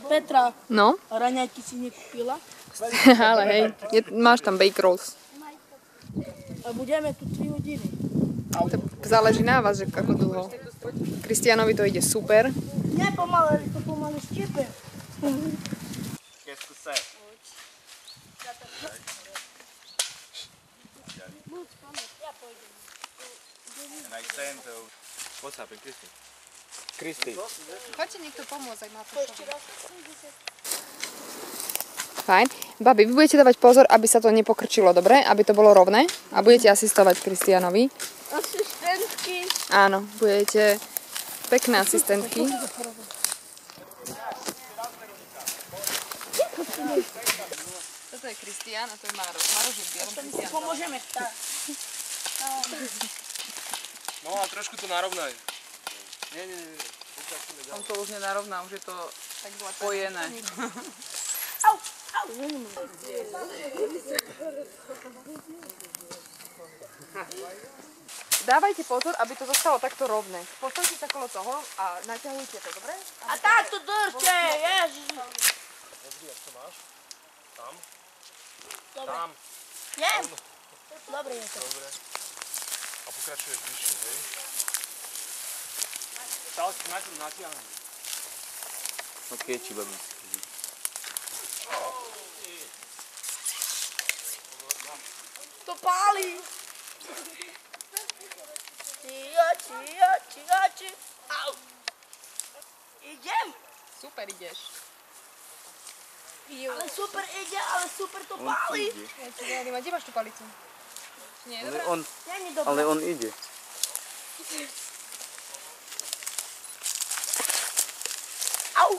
Petra, No? raňajky si nekúpila. Ale hej, máš tam bake rolls. A budeme tu 3 hodiny. To záleží na vás, že ako dlho. Kristianovi to ide super. Nie, pomaly, to pomaly štípe. Qu'est-ce que c'est? And I sent what's happened, Christy? Christy. Choďte niekto pomôcť, ak má to. Fajn. Babi, vy budete dávať pozor, aby sa to nepokrčilo, dobre? Aby to bolo rovné. A budete asistovať Kristianovi. Asistentky. Áno, budete pekné asistentky. Toto je Kristián a to je Mároš. Mároš je v bielom, Kristián. Pomôžeme. Tak. No a trošku to narovnaj. Nie. On to už nenarovná, už je to spojené. Au, au. Dávajte pozor, aby to zostalo takto rovné. Postavte sa kolo toho a naťahujte to, dobre? A tak to držte, ježiš. Dobrý, jak to máš? Tam? Dobre. Tam. Jem. Dobre je to. Dobre. A pokračuješ vyššie, hej? Stále si najprv natiahni. Ok, či babi. To pálí. Či. Au. Idem. Super ideš. Ale super ide, ale super to pálí. Kde máš tú palicu? Nie, dobrá? Není dobré. Ale on ide. Au.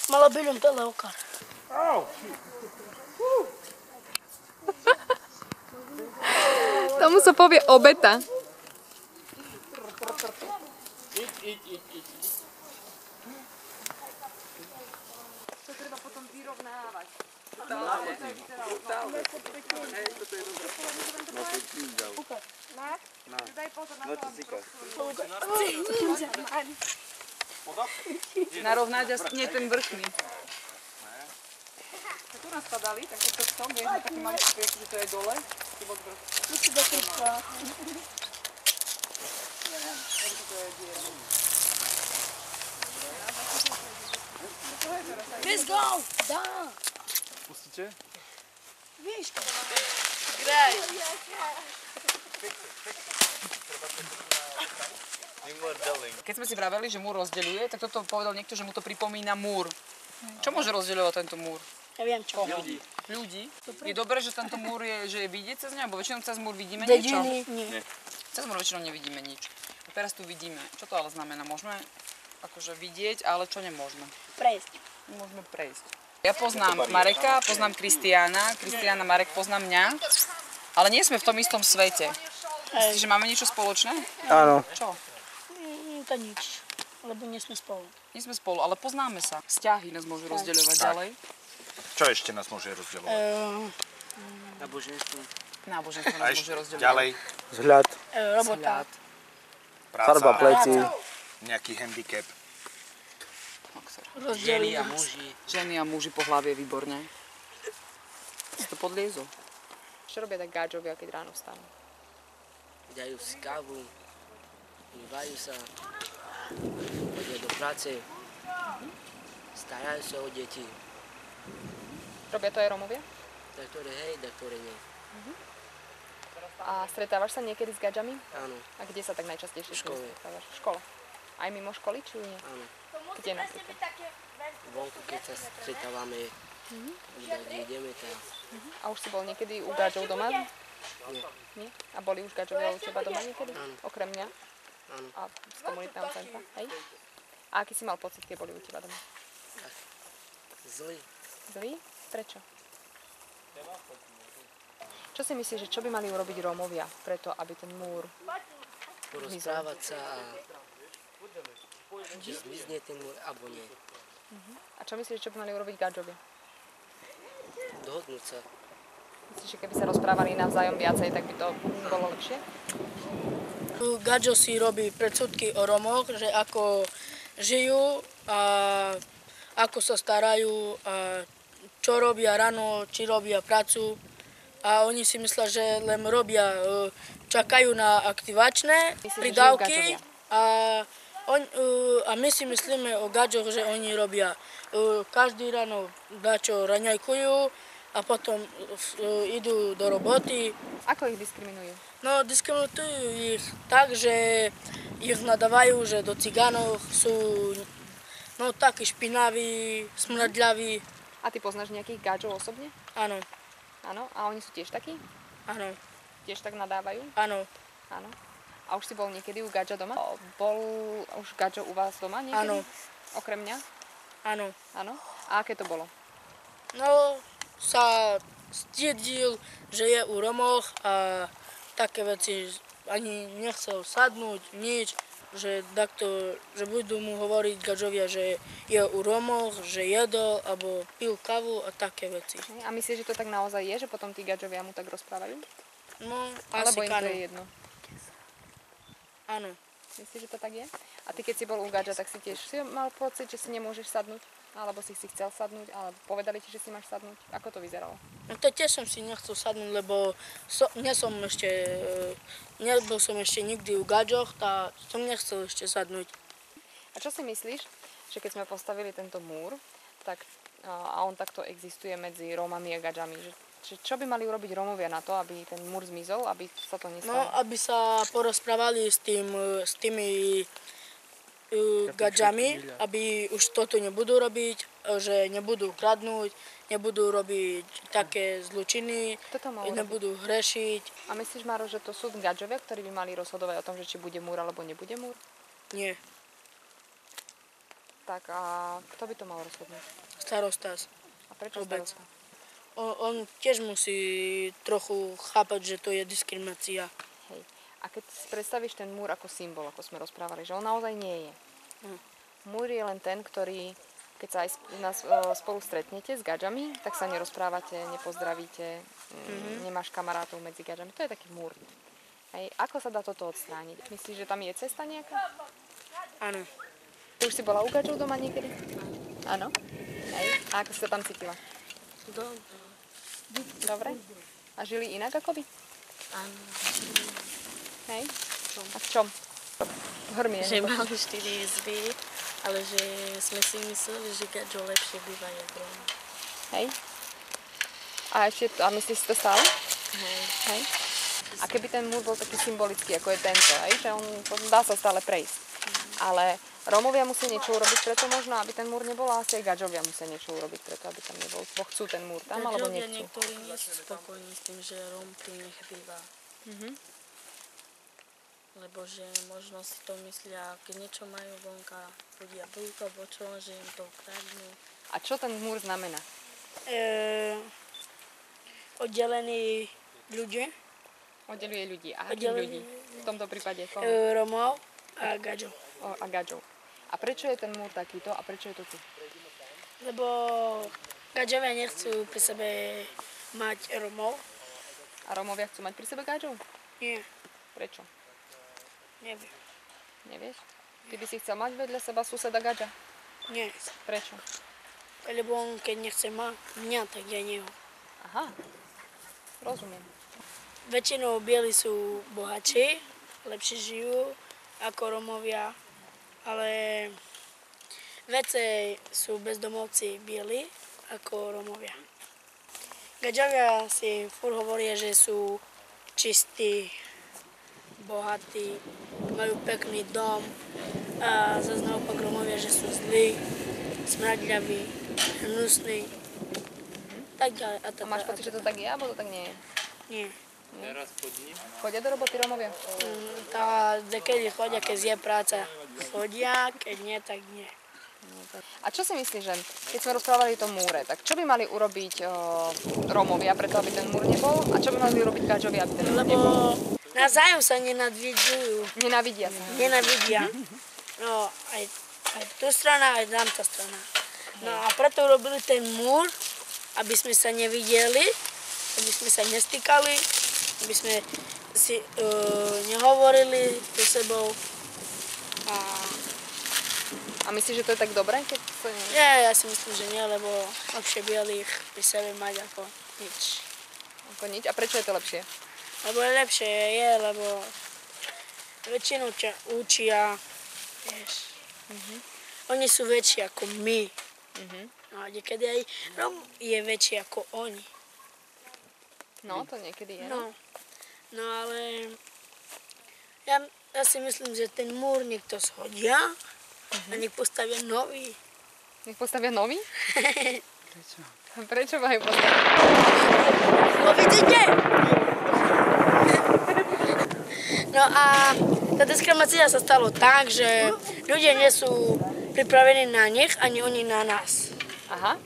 Mala byľom teleokar. Tomu sa povie obeta. To treba potom vyrovnávať. Daj pozor na to, Narovnať a nie ten vrchný. Tu nás padali, tak to prstom, vieš, že taký malý špiek, že to je dole. Musí do krčka. Let's go! Dá! Pustíte? Víš? Graj! Keď sme si vraveli, že múr rozdeľuje, tak toto povedal niekto, že mu to pripomína múr. Čo môže rozdeľovať tento múr? Ja viem čo. Ľudí. Je dobré, že tento múr je vidieť cez ňa, bo väčšinou cez múr vidíme niečo. Nie. Cez múr väčšinou nevidíme nič. A teraz tu vidíme. Čo to ale znamená? Môžeme akože vidieť, ale čo nemôžeme? Prejsť. Môžeme prejsť. Ja poznám Mareka, poznám Kristiána, Marek poznám mňa, ale nie sme v tom istom svete. Myslíš, že máme niečo spoločné? Áno. Čo? To nič, lebo nie sme spolu. Nie sme spolu, ale poznáme sa. Vzťahy nás môžu rozdeľovať ďalej. Čo ešte nás môže rozdeľovať? Náboženstvo. Náboženstvo A nás ešte môže rozdeľovať. ďalej? Vzhľad. Robota. Práca, Farba pleci. nejaký handicap. Rozdelí nás. Ženy a muži pohlavie, výborne. Si to podliezol. Čo robia tak gáčovia, keď ráno vstanú? Dajú si kávu, umývajú sa, chodia do práce, starajú sa o deti. Robia to aj Rómovia? Niektoré hej, niektoré nie. A stretávaš sa niekedy s gáčami? Áno, A kde sa tak najčastejšie V škole. stretávaš? V škole. Aj mimo školy, či nie? áno. Kde napríklad? Vonku, keď sa stretávame, kde ideme, tak A už si bol niekedy u gáčov doma? nie. Nie? A boli už gáčovia u teba doma niekedy? Áno. Okrem mňa? Áno. A z komunitného centra? Hej? A aký si mal pocit, keď boli u teba doma? Zlý. Zlý? Prečo? Čo si myslíš, že čo by mali urobiť Rómovia preto, aby ten múr... Porozprávať sa a či zmizne ten môj, alebo nie. A čo myslíš, čo by mali urobiť gáčovia? Dohodnúť sa. Myslíš, že keby sa rozprávali navzájom viacej, tak by to bolo lepšie? Gadžo si robí predsudky o Romoch, že ako žijú a ako sa starajú, a čo robia ráno, či robia prácu. A oni si myslia, že len robia, čakajú na aktivačné Myslíš, že pridávky. žijú A my si myslíme o gadžoch, že oni robia. Každý ráno dačo raňajkujú a potom idú do roboty. Ako ich diskriminujú? No, diskriminujú ich tak, že ich nadávajú, že do cigánov sú takí špinaví, smradľaví. A ty poznáš nejakých gadžov osobne? Áno, Áno. A oni sú tiež takí? áno, Tiež tak nadávajú? áno, Áno. A už si bol niekedy u gadža doma? Bol už gadžo u vás doma niekedy? áno, Okrem mňa? áno. Áno. A aké to bolo? No, sa stiedil, že je u Romoch a také veci ani nechcel sadnúť, nič. Že budú mu hovoriť gadžovia, že je u Romoch, že jedol, alebo pil kavu a také veci. A myslíš, že to tak naozaj je, že potom tí gadžovia mu tak rozprávajú? No, Alebo asi im to áno. je jedno? Áno. Myslíš, že to tak je? A ty keď si bol u gadža, tak si tiež si mal pocit, že si nemôžeš sadnúť? Alebo si chcel sadnúť? Alebo povedali ti, že si máš sadnúť? Ako to vyzeralo? No to tiež som si nechcel sadnúť, lebo nebol som ešte nikdy u gadžoch, tak som nechcel ešte sadnúť. A čo si myslíš, že keď sme postavili tento múr, tak, a on takto existuje medzi Rómami a gadžami, že čo by mali urobiť Rómovia na to, aby ten múr zmizol, aby sa to No, nestalo? aby sa porozprávali s tými gadžami, aby už toto nebudú robiť, že nebudú kradnúť, nebudú robiť také zločiny, Kto to mal urobiť? nebudú hrešiť. A myslíš, Maro, že to sú gadžovia, ktorí by mali rozhodovať o tom, že či bude múr alebo nebude múr? Nie, Tak a kto by to mal rozhodnúť? starostas. A prečo Obec. starosta? On tiež musí trochu chápať, že to je diskriminácia. Hej. A keď si predstavíš ten múr ako symbol, ako sme rozprávali, že on naozaj nie je. Múr je len ten, ktorý, keď sa aj spolu stretnete s gadžami, tak sa nerozprávate, nepozdravíte, nemáš kamarátov medzi gadžami. To je taký múr. Hej. Ako sa dá toto odstrániť? Myslíš, že tam je cesta nejaká? Áno. Ty už si bola u gadžov doma niekedy? Áno. Hej. A ako si sa tam cítila? Dobre? A žili inak ako vy? Áno. Hej? A v čom? V hrmie. Že nebo- mali 4 izby, ale že sme si mysleli, že gadžo lepšie býva jak Róm. Hej? A myslíš si to stále? Hej. Hej? A keby ten múr bol taký symbolický, ako je tento, hej? Že on dá sa stále prejsť. Ale Rómovia musia niečo urobiť preto možno, aby ten múr nebol, a asi aj gadžovia musia niečo urobiť preto, aby tam nebol. Bo chcú ten múr tam, alebo Gadžovia nechcú. niektorí nie sú spokojní s tým, že Róm tu nech býva. Lebo že možno si to myslia, keď niečo majú vonka, ľudia búka, alebo čo, že im to ukradnú. A čo ten múr znamená? Oddelení ľudia, Oddeľuje ľudí. A akých ľudí? Oddelenie- V tomto prípade koho? Romov a gadžov. A gadžov. A prečo je ten múr takýto a prečo je to tu? Lebo gadžovia nechcú pri sebe mať Romov. A Rómovia chcú mať pri sebe gadžov? Nie, Prečo? neviem. Nevieš? Ty by si chcel mať vedľa seba suseda gadža? Nie. Prečo? Lebo on keď nechce mňa, tak ja neho. Aha. Rozumiem. Väčšinou bieli sú bohatší, lepšie žijú ako Romovia, ale viacej sú bezdomovci bieli ako Romovia. Gadžovia si furt hovoria, že sú čistí, bohatí, majú pekný dom a zase naopak Romovia, že sú zlí, smradľaví, hnusní. Tak ďalej. A máš pocit, že to tak je, alebo to tak nie je? Nie. Chodia do roboty Rómovia? Tá, keď chodia, keď je práca, chodia, keď nie, tak nie. A čo si myslíš, že keď sme rozprávali o tom múre, tak čo by mali urobiť Rómovia, preto aby ten múr nebol? A čo by mali urobiť gadžovia, aby ten múr Lebo nebol? navzájom sa nenadvidzujú, Nenávidia sa. nenavidia. No, aj tu strana, aj tamtá strana. No a preto urobili ten múr, aby sme sa nevideli, aby sme sa nestýkali, aby sme si nehovorili so sebou. A A myslíš, že to je tak dobré, keď to nie? Nie, ja si myslím, že nie, lebo lepšie bielých pri sebe mať ako nič. Ako nič. A prečo je to lepšie? Lebo je lepšie je, lebo väčšinou ťa učia, vieš. Oni sú väčší ako my. No a niekedy aj Rom je väčší ako oni. No, to niekedy je. No ale ja si myslím, že ten múr niekto shodia a nech postavia nový. Nech postavia nový? Prečo? Prečo majú postaviť? No vidíte? No a tá diskriminácia sa stalo tak, že ľudia nie sú pripravení na nich, ani oni na nás. Aha.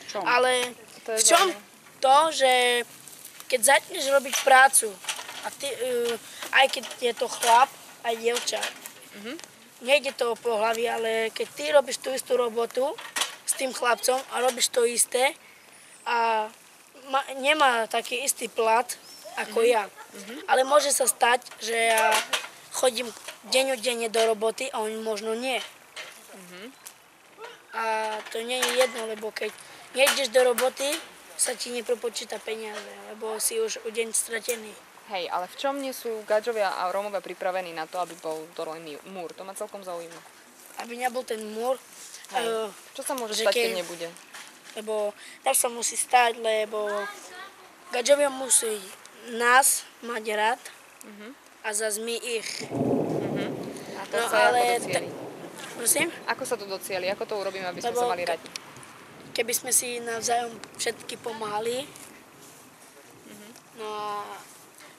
Čom? Ale To je v čom zaujímavé. to, že keď začneš robiť prácu, a ty, aj keď je to chlap, aj dievča, nejde to po hlavi, ale keď ty robíš tú istú robotu s tým chlapcom a robíš to isté a nemá taký istý plat ako ja. Ale môže sa stať, že ja chodím dennodenne do roboty a on možno nie. A to nie je jedno, lebo keď nejdeš do roboty, sa ti nepropočíta peniaze, lebo si už o deň stratený. Hej, ale v čom nie sú Gadžovia a Rómovia pripravení na to, aby bol dole múr? To ma celkom zaujíma. Aby nebol ten múr, Čo sa môže že stať, keď keď- nebude? lebo tak sa musí stať, lebo Gadžovia musí nás mať rád a zase my ich. A to No, sa ako ale docieli? Prosím? Ako sa to docieli? Ako to urobíme, aby sme Lebo sa mali radi? Keby sme si navzájom všetky pomáhali, no a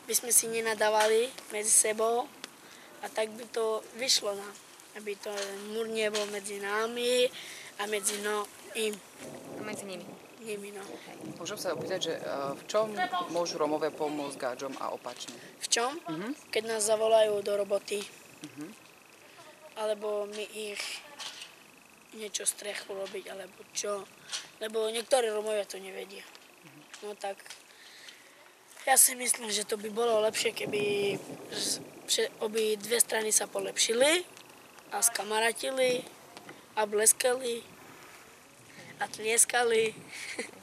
by sme si nenadávali medzi sebou a tak by to vyšlo nám. Aby to múr nebol medzi nami a medzi im. A medzi nimi. Nimi, no. Môžem sa opýtať, že v čom môžu Rómovia pomôcť Gadžom a opačne? V čom? Keď nás zavolajú do roboty. Alebo my ich niečo strechu robiť, alebo čo. Lebo niektorí Rómovia to nevedia. No tak ja si myslím, že to by bolo lepšie, keby obi dve strany sa polepšili a skamaratili a bleskali a tlieskali.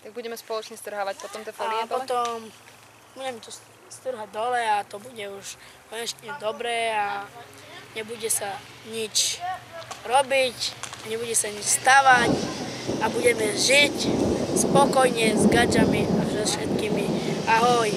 Tak budeme spoločne strhávať potom tie A folie dole? potom budem to strhať dole a to bude už konečne dobré a nebude sa nič robiť, nebude sa nič stavať a budeme žiť spokojne s Gadžami a so všetkými. Ahoj!